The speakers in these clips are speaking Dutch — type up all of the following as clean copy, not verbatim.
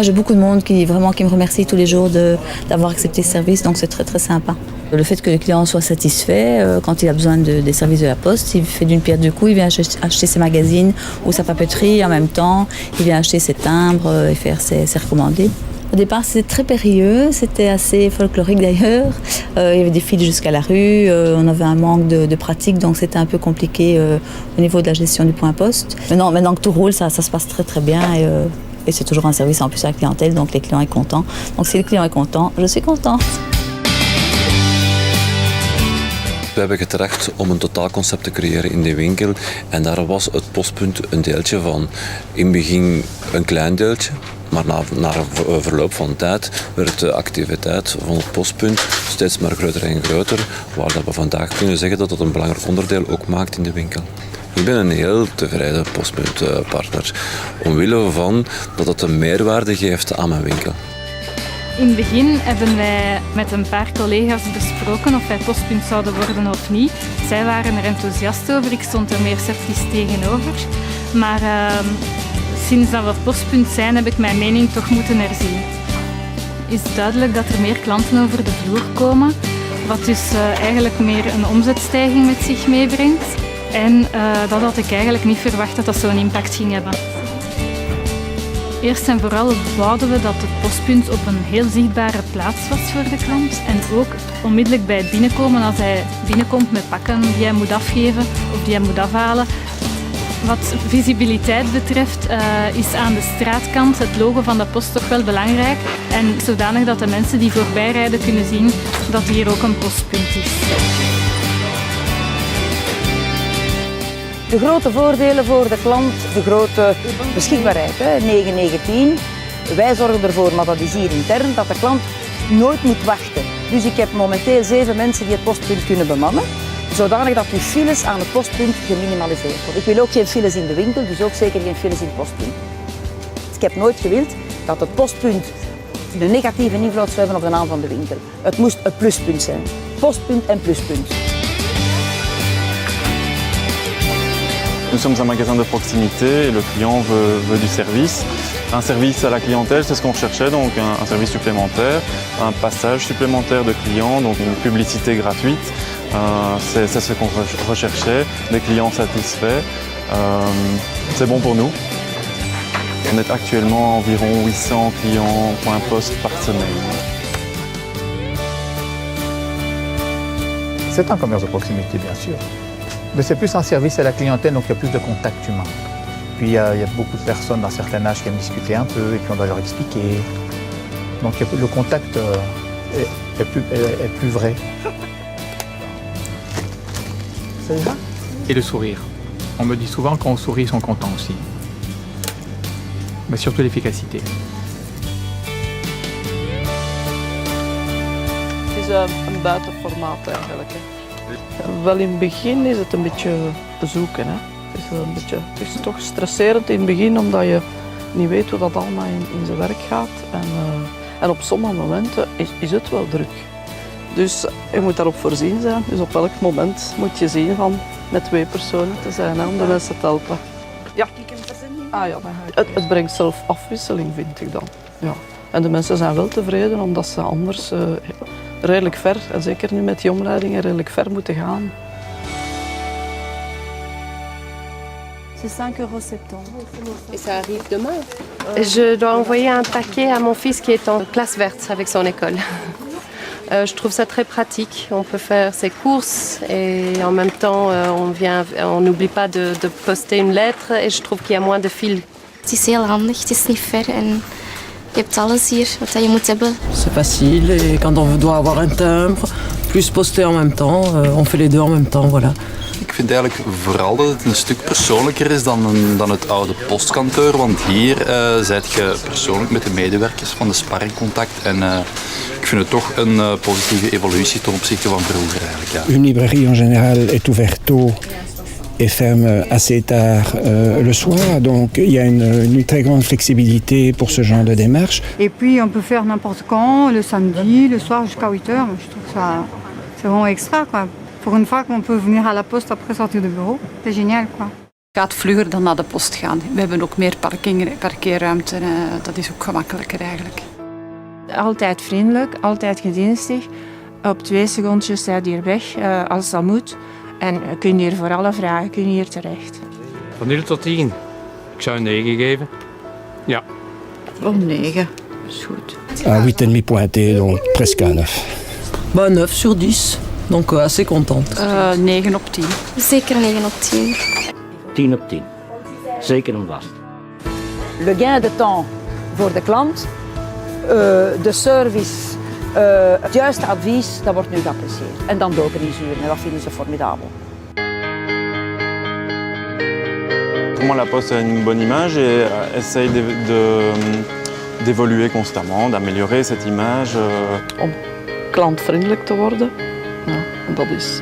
J'ai beaucoup de monde qui me remercie tous les jours d'avoir accepté ce service, donc c'est très très sympa. Le fait que le client soit satisfait, quand il a besoin des services de la poste, il fait d'une pierre deux coups, il vient acheter ses magazines ou sa papeterie en même temps, il vient acheter ses timbres et faire ses recommandés. Au départ, c'était très périlleux, c'était assez folklorique d'ailleurs. Il y avait des files jusqu'à la rue, on avait un manque de pratique, donc c'était un peu compliqué au niveau de la gestion du point poste. Maintenant que tout roule, ça se passe très très bien et c'est toujours un service en plus à la clientèle, donc les clients sont contents. Donc si le client est content, je suis contente. We hebben getracht om een totaalconcept te creëren in de winkel en daar was het postpunt een deeltje van. In het begin een klein deeltje, maar na een verloop van tijd werd de activiteit van het postpunt steeds maar groter en groter, waar we vandaag kunnen zeggen dat het een belangrijk onderdeel ook maakt in de winkel. Ik ben een heel tevreden postpuntpartner, omwille van dat het een meerwaarde geeft aan mijn winkel. In het begin hebben wij met een paar collega's besproken of wij postpunt zouden worden of niet. Zij waren er enthousiast over, ik stond er meer sceptisch tegenover. Maar sinds dat we postpunt zijn, heb ik mijn mening toch moeten herzien. Het is duidelijk dat er meer klanten over de vloer komen, wat dus eigenlijk meer een omzetstijging met zich meebrengt. En dat had ik eigenlijk niet verwacht dat dat zo'n impact ging hebben. Eerst en vooral wouden we dat het postpunt op een heel zichtbare plaats was voor de klant. En ook onmiddellijk bij het binnenkomen, als hij binnenkomt met pakken die hij moet afgeven of die hij moet afhalen. Wat visibiliteit betreft is aan de straatkant het logo van de post toch wel belangrijk. En zodanig dat de mensen die voorbij rijden kunnen zien dat hier ook een postpunt is. De grote voordelen voor de klant, de grote beschikbaarheid, 9-9-10. Wij zorgen ervoor, maar dat is hier intern, dat de klant nooit moet wachten. Dus ik heb momenteel 7 mensen die het postpunt kunnen bemannen, zodanig dat die files aan het postpunt geminimaliseerd worden. Ik wil ook geen files in de winkel, dus ook zeker geen files in het postpunt. Dus ik heb nooit gewild dat het postpunt een negatieve invloed zou hebben op de naam van de winkel. Het moest een pluspunt zijn. Postpunt en pluspunt. Nous sommes un magasin de proximité et le client veut du service. Un service à la clientèle, c'est ce qu'on cherchait, donc un service supplémentaire, un passage supplémentaire de clients, donc une publicité gratuite. C'est ce qu'on recherchait, des clients satisfaits. C'est bon pour nous. On est actuellement environ 800 clients point poste par semaine. C'est un commerce de proximité, bien sûr. Mais c'est plus un service à la clientèle, donc il y a plus de contact humain. Puis il y a beaucoup de personnes d'un certain âge qui aiment discuter un peu, et puis on doit leur expliquer. Donc le contact est plus vrai. Ça y va ? Et le sourire. On me dit souvent quand on sourit, ils sont contents aussi. Mais surtout l'efficacité. Het is een buitenformaat eigenlijk. Wel in het begin is het een beetje zoeken. Het is toch stresserend in het begin omdat je niet weet hoe dat allemaal in zijn werk gaat. En op sommige momenten is het wel druk. Dus je moet daarop voorzien zijn. Dus op elk moment moet je zien van met 2 personen te zijn om de mensen te helpen. Ja. Het brengt zelf afwisseling, vind ik dan. Ja. En de mensen zijn wel tevreden omdat ze anders redelijk ver, en zeker nu met die omleidingen, redelijk ver moeten gaan. C'est 5,70 €. Et ça arrive demain. Je dois envoyer un paquet à mon fils qui est en classe verte avec son école. Je trouve ça très pratique. On peut faire ses courses et en même temps on n'oublie pas de poster une lettre et je trouve qu'il y a moins de fil. Het is heel handig, het is niet ver en je hebt alles hier wat je moet hebben. C'est facile et quand on doit avoir un timbre, plus poster en même temps, on fait les deux en même temps, voilà. Ik vind eigenlijk vooral dat het een stuk persoonlijker is dan het oude postkantoor, want hier zijt je persoonlijk met de medewerkers van de sparringcontact en ik vind het toch een positieve evolutie ten opzichte van vroeger eigenlijk. Ja. Une librairie en général est ouverte tôt et ferme assez tard le soir, donc il y a une très grande flexibilité pour ce genre de démarche. Et puis on peut faire n'importe quand, le samedi, le soir jusqu'à 8 h. Je trouve ça c'est vraiment extra quoi. Pour une fois qu'on peut venir à la poste après sortir du bureau, c'est génial quoi. gaat vlugger dan naar de post gaan. We hebben ook meer parkeerruimte. Dat is ook gemakkelijker eigenlijk. Altijd vriendelijk, altijd gedienstig. Op 2 secondjes zijn die hier weg als dat moet. En kun je hier voor alle vragen kun je hier terecht. Van 0 tot 10. Ik zou een 9 geven. Ja. Om 9. Dat is goed. À 8,5 pointé, donc presque à 9. 9 sur 10. Donc assez contente. 9 op 10. Zeker 9 op 10. 10 op 10. Zeker en vast. Le gain de temps voor de klant, de service, het juiste advies, dat wordt nu geapprecieerd. En dan de organisuren, en dat vinden ze formidabel. Pour moi, La Poste a une bonne image et essaye d'évoluer constamment, d'améliorer cette image. Om klantvriendelijk te worden. Ja, en dat is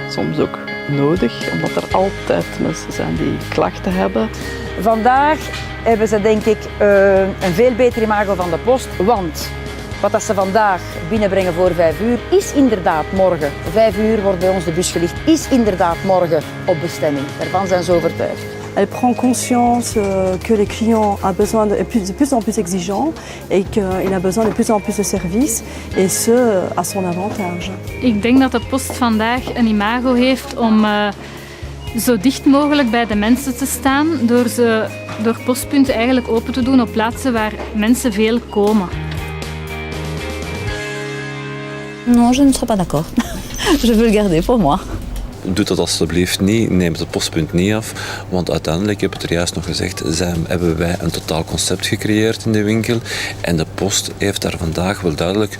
soms ook nodig, omdat er altijd mensen zijn die klachten hebben. Vandaag hebben ze denk ik een veel beter imago van de post, want wat ze vandaag binnenbrengen voor 5 uur is inderdaad morgen. 5 uur wordt bij ons de bus gelicht, is inderdaad morgen op bestemming. Daarvan zijn ze overtuigd. Elle prend conscience que les clients ont besoin de plus en plus exigeants et qu'il a besoin de plus en plus de services et ce à son avantage. Ik denk dat de post vandaag een imago heeft om zo dicht mogelijk bij de mensen te staan door postpunten eigenlijk open te doen op plaatsen waar mensen veel komen. Non, je ne serais pas d'accord. Je veux le garder pour moi. Doe dat alstublieft niet, neem het postpunt niet af, want uiteindelijk, ik heb het er juist nog gezegd, hebben wij een totaal concept gecreëerd in de winkel en de post heeft daar vandaag wel duidelijk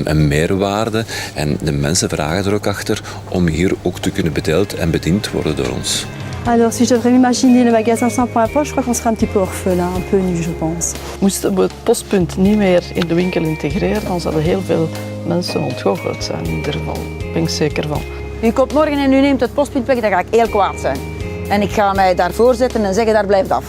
een meerwaarde en de mensen vragen er ook achter om hier ook te kunnen bedeeld en bediend worden door ons. Alors, si je devrais m'imaginer le magasin sans point à poste, je crois qu'on serait un petit peu orphelin, un peu nu, je pense. Moesten we het postpunt niet meer in de winkel integreren, dan zouden heel veel mensen ontgoocheld zijn in ieder geval. Daar ben ik zeker van. U komt morgen en u neemt het postpunt weg, dan ga ik heel kwaad zijn. En ik ga mij daarvoor zetten en zeggen, daar blijft af.